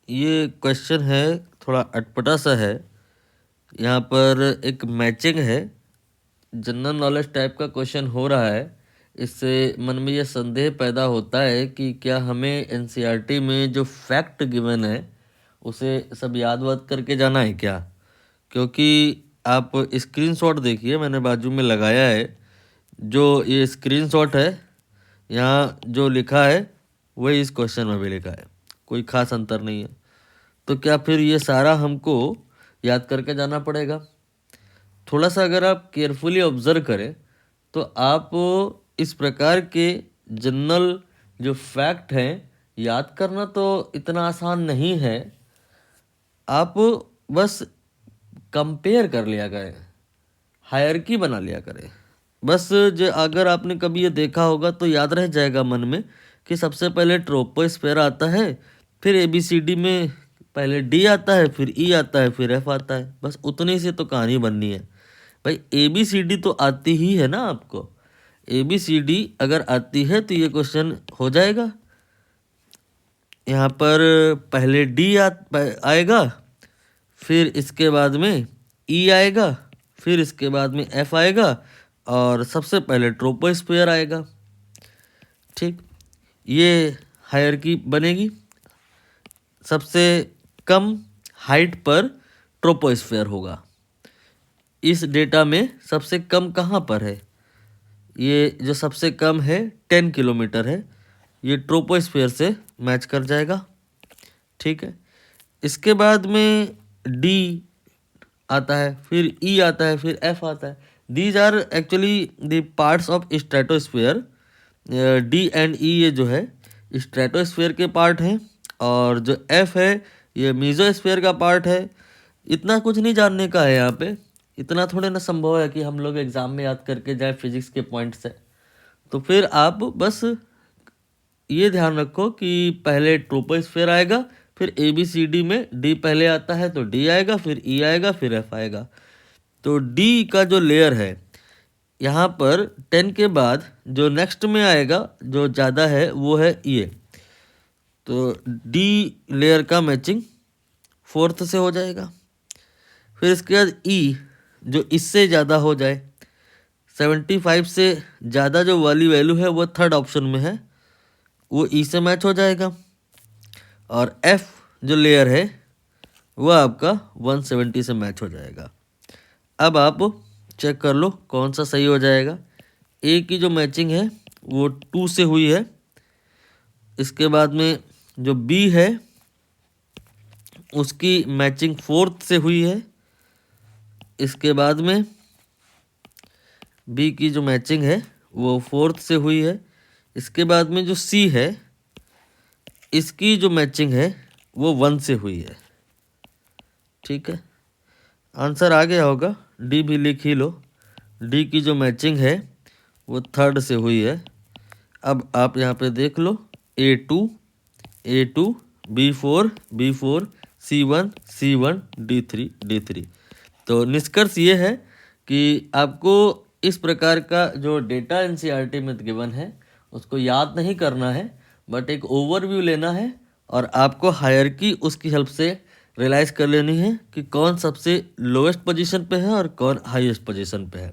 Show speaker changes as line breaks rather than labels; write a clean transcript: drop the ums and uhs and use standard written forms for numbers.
ये क्वेश्चन है थोड़ा अटपटा सा है। यहाँ पर एक मैचिंग है, जनरल नॉलेज टाइप का क्वेश्चन हो रहा है। इससे मन में ये संदेह पैदा होता है कि क्या हमें एनसीईआरटी में जो फैक्ट गिवन है उसे सब याद वाद करके जाना है क्या? क्योंकि आप स्क्रीनशॉट देखिए, मैंने बाजू में लगाया है। जो ये स्क्रीनशॉट है, यहाँ जो लिखा है वही इस क्वेश्चन में भी लिखा है, कोई खास अंतर नहीं है। तो क्या फिर ये सारा हमको याद करके जाना पड़ेगा? थोड़ा सा अगर आप केयरफुली ऑब्जर्व करें तो आप इस प्रकार के जनरल जो फैक्ट हैं याद करना तो इतना आसान नहीं है। आप बस कंपेयर कर लिया करें, हायरकी बना लिया करें। बस जो अगर आपने कभी ये देखा होगा तो याद रह जाएगा मन में कि सबसे पहले ट्रोपोस्फेयर आता है, फिर एबीसीडी में पहले डी आता है, फिर ई आता है, फिर एफ आता है। बस उतने से तो कहानी बननी है भाई। एबीसीडी तो आती ही है ना आपको। एबीसीडी अगर आती है तो ये क्वेश्चन हो जाएगा। यहाँ पर पहले डी आएगा, फिर इसके बाद में ई आएगा, फिर इसके बाद में एफ आएगा और सबसे पहले ट्रोपोस्फेयर आएगा। ठीक, ये हायरकी बनेगी। सबसे कम हाइट पर ट्रोपोस्फेयर होगा। इस डेटा में सबसे कम कहाँ पर है? ये जो सबसे कम है 10 किलोमीटर है, ये ट्रोपोस्फेयर से मैच कर जाएगा। ठीक है, इसके बाद में डी आता है, फिर ई आता है, फिर एफ आता है। These are actually the parts of stratosphere. D and E ये जो है स्ट्रेटोस्फेयर के पार्ट हैं, और जो एफ है ये मीजोस्फेयर का पार्ट है। इतना कुछ नहीं जानने का है यहाँ पे। इतना थोड़े ना संभव है कि हम लोग एग्जाम में याद करके जाए फिजिक्स के पॉइंट से। तो फिर आप बस ये ध्यान रखो कि पहले ट्रोपोस्फेयर आएगा, फिर ए बी सी डी में डी पहले आता है तो डी आएगा, फिर ई आएगा, फिर एफ आएगा। तो डी का जो लेयर है यहाँ पर 10 के बाद जो नेक्स्ट में आएगा जो ज़्यादा है वो है ये। तो डी लेयर का मैचिंग 4th से हो जाएगा। फिर इसके बाद ई जो इससे ज़्यादा हो जाए, 75 से ज़्यादा जो वाली वैल्यू है वो 3rd ऑप्शन में है, वो ई से मैच हो जाएगा। और एफ जो लेयर है वो आपका 170 से मैच हो जाएगा। अब आप चेक कर लो कौन सा सही हो जाएगा। ए की जो मैचिंग है वो 2 से हुई है। इसके बाद में जो बी है उसकी मैचिंग 4th से हुई है। इसके बाद में बी की जो मैचिंग है वो 4th से हुई है। इसके बाद में जो सी है इसकी जो मैचिंग है वो 1 से हुई है। ठीक है, आंसर आ गया होगा। डी भी लिख ही लो। डी की जो मैचिंग है वो 3rd से हुई है। अब आप यहाँ पे देख लो A2 B4 B4 C1 C1 D3 D3। तो निष्कर्ष ये है कि आपको इस प्रकार का जो डेटा एनसीईआरटी में गिवन है उसको याद नहीं करना है, बट एक ओवरव्यू लेना है और आपको हायरकी उसकी हेल्प से रियलाइज़ कर लेनी है कि कौन सबसे लोएस्ट पोजीशन पे है और कौन हाईएस्ट पोजीशन पे है।